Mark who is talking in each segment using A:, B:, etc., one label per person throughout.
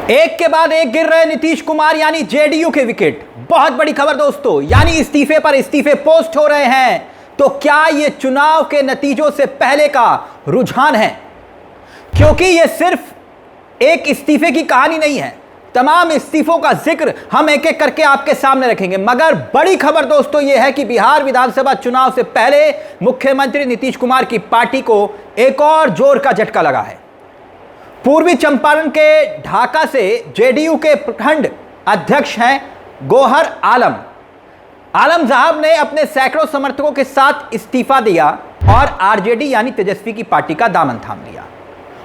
A: एक के बाद एक गिर रहे नीतीश कुमार यानी जेडीयू के विकेट। बहुत बड़ी खबर दोस्तों, यानी इस्तीफे पर इस्तीफे पोस्ट हो रहे हैं। तो क्या यह चुनाव के नतीजों से पहले का रुझान है? क्योंकि यह सिर्फ एक इस्तीफे की कहानी नहीं है, तमाम इस्तीफों का जिक्र हम एक एक करके आपके सामने रखेंगे। मगर बड़ी खबर दोस्तों यह है कि बिहार विधानसभा चुनाव से पहले मुख्यमंत्री नीतीश कुमार की पार्टी को एक और जोर का झटका लगा है। पूर्वी चंपारण के ढाका से जेडीयू के प्रखंड अध्यक्ष हैं गौहर आलम। आलम साहब ने अपने सैकड़ों समर्थकों के साथ इस्तीफा दिया और आरजेडी यानी तेजस्वी की पार्टी का दामन थाम लिया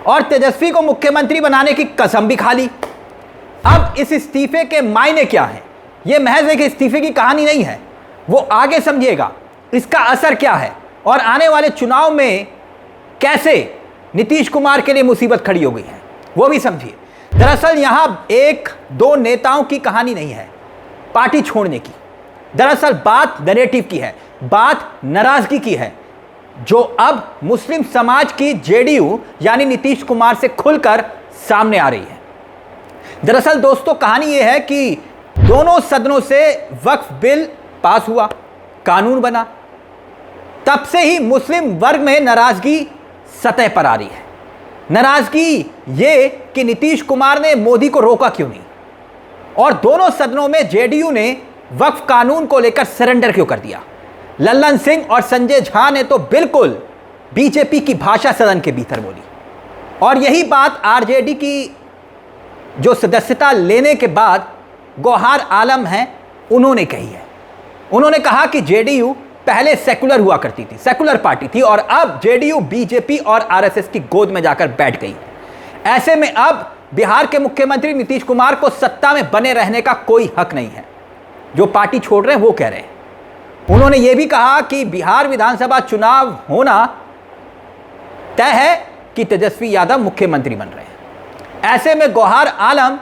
A: और तेजस्वी को मुख्यमंत्री बनाने की कसम भी खा ली। अब इस इस्तीफे के मायने क्या हैं? यह महज एक इस्तीफे की कहानी नहीं है, वो आगे समझिएगा इसका असर क्या है और आने वाले चुनाव में कैसे नीतीश कुमार के लिए मुसीबत खड़ी हो गई है, वो भी समझिए। दरअसल यहां एक दो नेताओं की कहानी नहीं है पार्टी छोड़ने की। दरअसल बात नैरेटिव की है, बात नाराजगी की है, जो अब मुस्लिम समाज की जेडीयू यानी नीतीश कुमार से खुलकर सामने आ रही है। दरअसल दोस्तों कहानी यह है कि दोनों सदनों से वक्फ बिल पास हुआ, कानून बना, तब से ही मुस्लिम वर्ग में नाराजगी सतह पर आ रही है। नाराजगी ये कि नीतीश कुमार ने मोदी को रोका क्यों नहीं, और दोनों सदनों में जेडीयू ने वक्फ कानून को लेकर सरेंडर क्यों कर दिया। लल्लन सिंह और संजय झा ने तो बिल्कुल बीजेपी की भाषा सदन के भीतर बोली, और यही बात आरजेडी की जो सदस्यता लेने के बाद गौहर आलम हैं उन्होंने कही है। उन्होंने कहा कि जेडीयू पहले सेकुलर हुआ करती थी, सेकुलर पार्टी थी, और अब जेडीयू बीजेपी और आरएसएस की गोद में जाकर बैठ गई। ऐसे में अब बिहार के मुख्यमंत्री नीतीश कुमार को सत्ता में बने रहने का कोई हक नहीं है। जो पार्टी छोड़ रहे हैं वो कह रहे हैं। उन्होंने ये भी कहा कि बिहार विधानसभा चुनाव होना तय है कि तेजस्वी यादव मुख्यमंत्री बन रहे हैं। ऐसे में गौहर आलम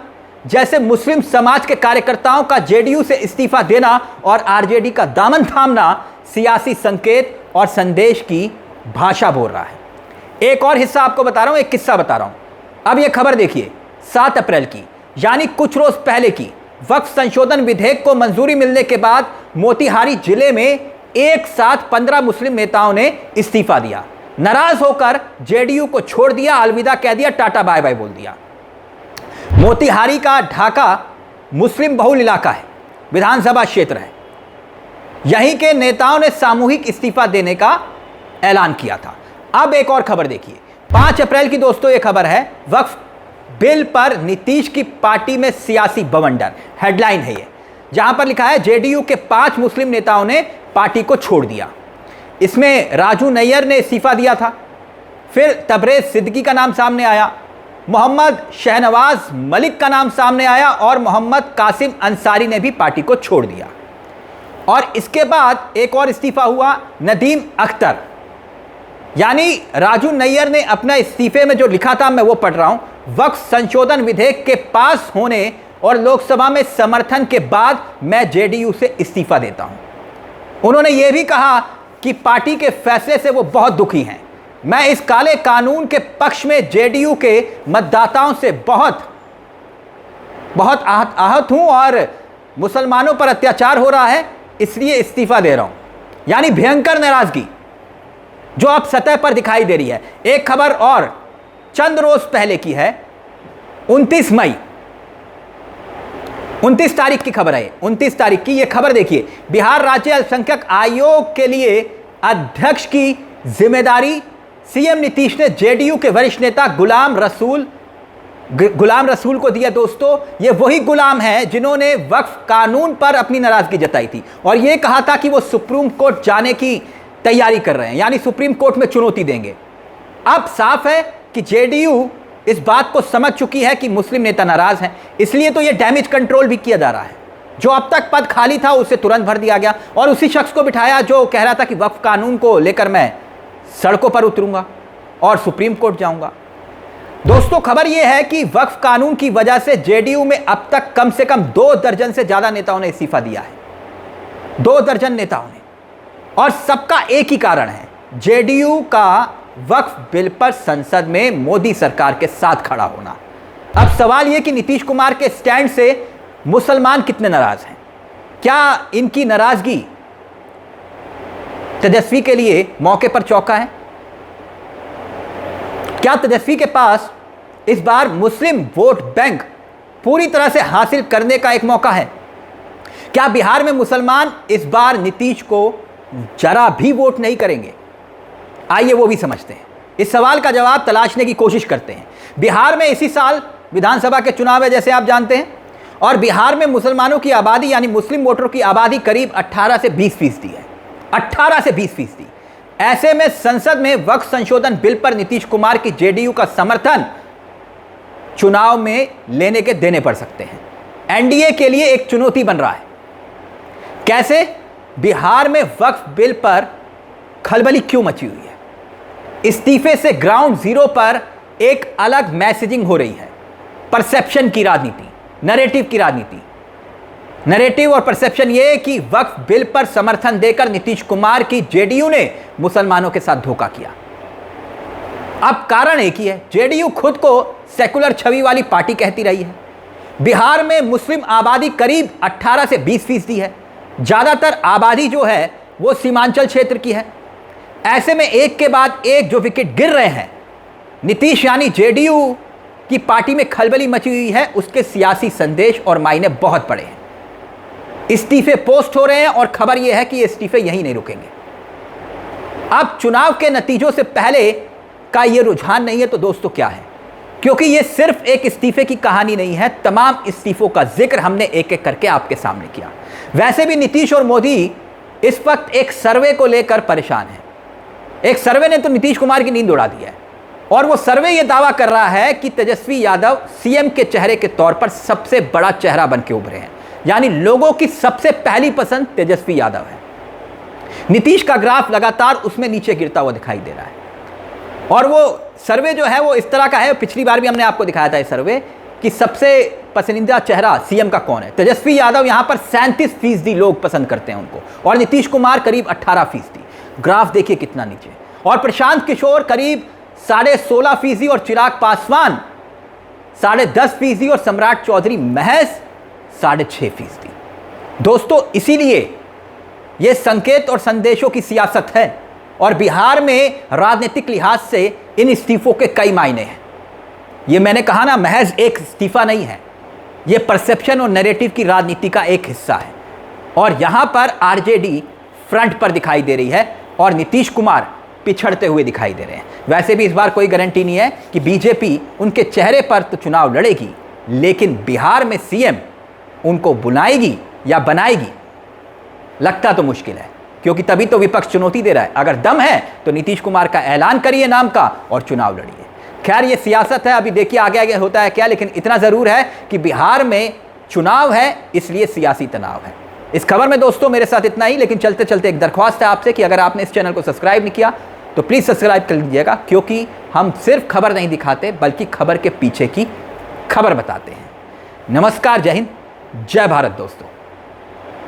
A: जैसे मुस्लिम समाज के कार्यकर्ताओं का जेडीयू से इस्तीफा देना और आरजेडी का दामन थामना सियासी संकेत और संदेश की भाषा बोल रहा है। एक और हिस्सा आपको बता रहा हूं, एक किस्सा बता रहा हूं। अब यह खबर देखिए 7 अप्रैल की, यानी कुछ रोज पहले की। वक्फ संशोधन विधेयक को मंजूरी मिलने के बाद मोतिहारी जिले में एक साथ 15 मुस्लिम नेताओं ने इस्तीफा दिया। नाराज होकर जेडीयू को छोड़ दिया, अलविदा कह दिया, टाटा बाय बाय बोल दिया। मोतिहारी का ढाका मुस्लिम बहुल इलाका है, विधानसभा क्षेत्र है। यहीं के नेताओं ने सामूहिक इस्तीफा देने का ऐलान किया था। अब एक और खबर देखिए, 5 अप्रैल की दोस्तों ये खबर है, वक्फ बिल पर नीतीश की पार्टी में सियासी बवंडर, हेडलाइन है ये, जहां पर लिखा है जेडीयू के 5 मुस्लिम नेताओं ने पार्टी को छोड़ दिया। इसमें राजू नैयर ने इस्तीफा दिया था, फिर तबरेज सिद्दीकी का नाम सामने आया, मोहम्मद शहनवाज मलिक का नाम सामने आया और मोहम्मद कासिम अंसारी ने भी पार्टी को छोड़ दिया। और इसके बाद एक और इस्तीफा हुआ, नदीम अख्तर। यानी राजू नैयर ने अपना इस्तीफे में जो लिखा था मैं वो पढ़ रहा हूं, वक्फ संशोधन विधेयक के पास होने और लोकसभा में समर्थन के बाद मैं जेडीयू से इस्तीफा देता हूं। उन्होंने ये भी कहा कि पार्टी के फैसले से वो बहुत दुखी हैं। मैं इस काले कानून के पक्ष में जेडीयू के मतदाताओं से बहुत आहत हूं और मुसलमानों पर अत्याचार हो रहा है, इसलिए इस्तीफा दे रहा हूं। यानी भयंकर नाराजगी जो अब सतह पर दिखाई दे रही है। एक खबर और चंद रोज पहले की है, 29 मई 29 तारीख की खबर है। 29 तारीख की यह खबर देखिए, बिहार राज्य अल्पसंख्यक आयोग के लिए अध्यक्ष की जिम्मेदारी सीएम नीतीश ने जेडीयू के वरिष्ठ नेता गुलाम रसूल को दिया। दोस्तों ये वही गुलाम हैं जिन्होंने वक्फ कानून पर अपनी नाराजगी जताई थी और यह कहा था कि वो सुप्रीम कोर्ट जाने की तैयारी कर रहे हैं, यानी सुप्रीम कोर्ट में चुनौती देंगे। अब साफ है कि जेडीयू इस बात को समझ चुकी है कि मुस्लिम नेता नाराज हैं, इसलिए तो ये डैमेज कंट्रोल भी किया जा रहा है। जो अब तक पद खाली था उसे तुरंत भर दिया गया और उसी शख्स को बिठाया जो कह रहा था कि वक्फ कानून को लेकर मैं सड़कों पर उतरूंगा और सुप्रीम कोर्ट जाऊंगा। दोस्तों खबर यह है कि वक्फ कानून की वजह से जेडीयू में अब तक कम से कम 2 दर्जन से ज्यादा नेताओं ने इस्तीफा दिया है, 2 दर्जन नेताओं ने, और सबका एक ही कारण है, जेडीयू का वक्फ बिल पर संसद में मोदी सरकार के साथ खड़ा होना। अब सवाल यह कि नीतीश कुमार के स्टैंड से मुसलमान कितने नाराज हैं? क्या इनकी नाराजगी तेजस्वी के लिए मौके पर चौका है? क्या तेजस्वी के पास इस बार मुस्लिम वोट बैंक पूरी तरह से हासिल करने का एक मौका है? क्या बिहार में मुसलमान इस बार नीतीश को जरा भी वोट नहीं करेंगे? आइए वो भी समझते हैं। इस सवाल का जवाब तलाशने की कोशिश करते हैं। बिहार में इसी साल विधानसभा के चुनाव है, जैसे आप जानते हैं, और बिहार में मुसलमानों की आबादी यानी मुस्लिम वोटरों की आबादी करीब 18 से 20% है। 18 से 20%। ऐसे में संसद में वक्फ संशोधन बिल पर नीतीश कुमार की जेडीयू का समर्थन चुनाव में लेने के देने पड़ सकते हैं। एनडीए के लिए एक चुनौती बन रहा है। कैसे? बिहार में वक्फ बिल पर खलबली क्यों मची हुई है? इस्तीफे से ग्राउंड जीरो पर एक अलग मैसेजिंग हो रही है। परसेप्शन की राजनीति, नैरेटिव की राजनीति। नैरेटिव और परसेप्शन यह कि वक्फ बिल पर समर्थन देकर नीतीश कुमार की जेडीयू ने मुसलमानों के साथ धोखा किया। अब कारण एक ही है, जेडीयू खुद को सेकुलर छवि वाली पार्टी कहती रही है। बिहार में मुस्लिम आबादी करीब 18 से 20% है। ज्यादातर आबादी जो है वो सीमांचल क्षेत्र की है। ऐसे में एक के बाद एक जो विकेट गिर रहे हैं, नीतीश यानी जेडीयू की पार्टी में खलबली मची हुई है, उसके सियासी संदेश और मायने बहुत बड़े हैं। इस्तीफे पोस्ट हो रहे हैं और खबर यह है कि ये इस्तीफे यहीं नहीं रुकेंगे। अब चुनाव के नतीजों से पहले का ये रुझान नहीं है तो दोस्तों क्या है? क्योंकि ये सिर्फ एक इस्तीफे की कहानी नहीं है, तमाम इस्तीफों का जिक्र हमने एक एक करके आपके सामने किया। वैसे भी नीतीश और मोदी इस वक्त एक सर्वे को लेकर परेशान हैं। एक सर्वे ने तो नीतीश कुमार की नींद उड़ा दी है और वो सर्वे ये दावा कर रहा है कि तेजस्वी यादव सीएम के चेहरे के तौर पर सबसे बड़ा चेहरा बन के उभरे हैं, यानी लोगों की सबसे पहली पसंद तेजस्वी यादव है। नीतीश का ग्राफ लगातार उसमें नीचे गिरता हुआ दिखाई दे रहा है और वो सर्वे जो है वो इस तरह का है। पिछली बार भी हमने आपको दिखाया था ये सर्वे कि सबसे पसंदीदा चेहरा सीएम का कौन है। तेजस्वी यादव यहां पर 37% लोग पसंद करते हैं उनको और नीतीश कुमार करीब 18%। ग्राफ देखिए कितना नीचे। और प्रशांत किशोर करीब 16.5% और चिराग पासवान 10.5% और सम्राट चौधरी महज 6.5%। दोस्तों इसीलिए यह संकेत और संदेशों की सियासत है और बिहार में राजनीतिक लिहाज से इन इस्तीफों के कई मायने हैं। यह मैंने कहा ना, महज एक इस्तीफा नहीं है, यह परसेप्शन और नैरेटिव की राजनीति का एक हिस्सा है और यहां पर आरजेडी फ्रंट पर दिखाई दे रही है और नीतीश कुमार पिछड़ते हुए दिखाई दे रहे हैं। वैसे भी इस बार कोई गारंटी नहीं है कि बीजेपी उनके चेहरे पर तो चुनाव लड़ेगी, लेकिन बिहार में सीएम उनको बुलाएगी या बनाएगी, लगता तो मुश्किल है, क्योंकि तभी तो विपक्ष चुनौती दे रहा है। अगर दम है तो नीतीश कुमार का ऐलान करिए नाम का और चुनाव लड़िए। खैर ये सियासत है, अभी देखिए आगे आगे होता है क्या, लेकिन इतना ज़रूर है कि बिहार में चुनाव है, इसलिए सियासी तनाव है। इस खबर में दोस्तों मेरे साथ इतना ही, लेकिन चलते चलते एक दरख्वास्त है आपसे कि अगर आपने इस चैनल को सब्सक्राइब नहीं किया तो प्लीज़ सब्सक्राइब कर लीजिएगा, क्योंकि हम सिर्फ खबर नहीं दिखाते बल्कि खबर के पीछे की खबर बताते हैं। नमस्कार, जय हिंद, जय भारत दोस्तों।